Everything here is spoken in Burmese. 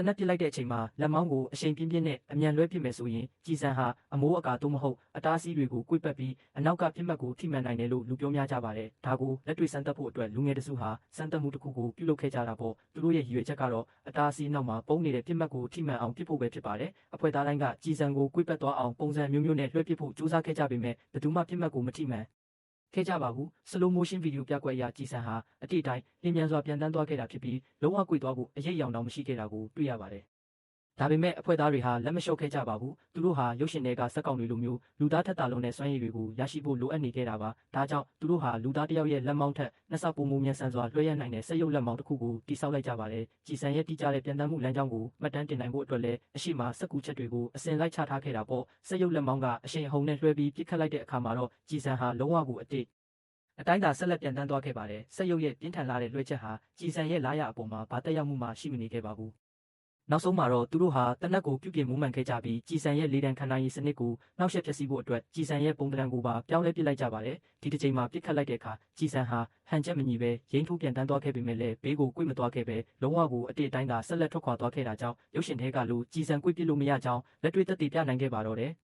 တနက်ပစ်လိုက်တဲ့အချိန်မှာလက်မောင်းကိုအရှိန်ပြင်းပြင်းနဲ့အမြန်လွှဲပစ်မယ်ဆိုရင်ကြည်စံဟာအမိုးအကာသို့မဟုတ်အတားအဆီးတွေကိုကွေ့ပတ်ပြီးအနောက်ကပြစ်မှတ်ကိုထိမှန်နိုင်တယ်လို့လူပြောများကြပါတယ်။ဒါကိုလက်တွေ့စမ်းသပ်ဖို့အတွက်လူငယ်တစုဟာစမ်းသပ်မှုတစ်ခုကိုပြုလုပ်ခဲ့ကြတာပေါ့။သူတို့ရဲ့ရည်ရွယ်ချက်ကတော့အတားအဆီးနောက်မှာပုံနေတဲ့ပြစ်မှတ်ကိုထိမှန်အောင်ပစ်ဖို့ပဲဖြစ်ပါတယ်။အဖွဲ့သားတိုင်းကကြည်စံကိုကွေ့ပတ်သွားအောင်ပုံစံမျိုးမျိုးနဲ့လွှဲပစ်ဖို့ကြိုးစားခဲ့ကြပေမဲ့ဘယ်သူမှပြစ်မှတ်ကိုမထိမှန်ခဲ့ကြပါဘူး။ slow motion ဗီဒီယိုပြကွက်အရကြည်စံဟာအတိအတိုင်းလျင်မြန်စွာပြန်တန်းသွားခဲ့တာဖြစ်ပြီးလုံးဝကွေ့သွားဖို့အရေးအယောင်တောင်မရှိခဲ့တာကိုတွေ့ရပါတယ်။ဒါပေမဲ့အဖွဲ့သားတွေဟာလက်မလျှော့ခဲ့ကြပါဘူး။သူတို့ဟာရုပ်ရှင်တွေကဇက်ကောင်တွေလိုမျိုးလူသားထက်သာလွန်တဲ့စွမ်းရည်တွေကိုရရှိဖို့လိုအပ်နေခဲ့တာပါ။ဒါကြောင့်သူတို့ဟာလူသားတစ်ယောက်ရဲ့လက်မောင်းထက်နှစ်ဆပိုမိုမြန်ဆန်စွာလွှဲရနိုင်တဲ့စက်ရုပ်လက်မောင်းတစ်ခုကိုတိစောက်လိုက်ကြပါတယ်။ကြည်စံရဲ့တိကျတဲ့ပြန်တန်းမှုလမ်းကြောင်းကိုမှတ်တမ်းတင်နိုင်ဖို့အတွက်လည်းအရှိမစက်ကူချက်တွေကိုအစဉ်လိုက်ချထားခဲ့တာပေါ့။စက်ရုပ်လက်မောင်းကအရှိန်အဟုန်နဲ့လွှဲပြီးပြစ်ခတ်လိုက်တဲ့အခါမှာတော့ကြည်စံဟာလုံးဝကိုအတိုင်းသာဆက်လက်ပြန်တန်းသွားခဲ့ပါတယ်။စက်ရုပ်ရဲ့ပြင်းထန်လာတဲ့လွှဲချက်ဟာကြည်စံရဲ့လားရအပေါ်မှာဘာတက်ရောက်မှုမှရှိမနေခဲ့ပါဘူး။နောက်ဆုံးမှာတော့သူတို့ဟာတနက်ကိုပြုပြင်မူးမှန်ခဲ့ကြပြီးကြည်စံရဲ့လေတံခံနိုင်ရည်စနစ်ကိုနှောက်ယှက်ဖျက်ဆီးဖို့အတွက်ကြည်စံရဲ့ပုံသဏ္ဍာန်ကိုပါပြောင်းလဲပစ်လိုက်ကြပါတယ်။ဒီတစ်ချိန်မှာပြစ်ခတ်လိုက်တဲ့အခါကြည်စံဟာဟန်ချက်မညီပဲရိမ့်ထိုးပြန်တန်းသွားခဲ့ပေမဲ့လည်းဘေးကိုကွေ့မသွားခဲ့ပဲလုံးဝကိုအတိအတိုင်းသာဆက်လက်ထွက်ခွာသွားခဲ့တာကြောင့်ရုပ်ရှင်ထဲကလိုကြည်စံကွေ့ပစ်လို့မရကြောင်းလက်တွေ့သက်သေပြနိုင်ခဲ့ပါတော့တယ်။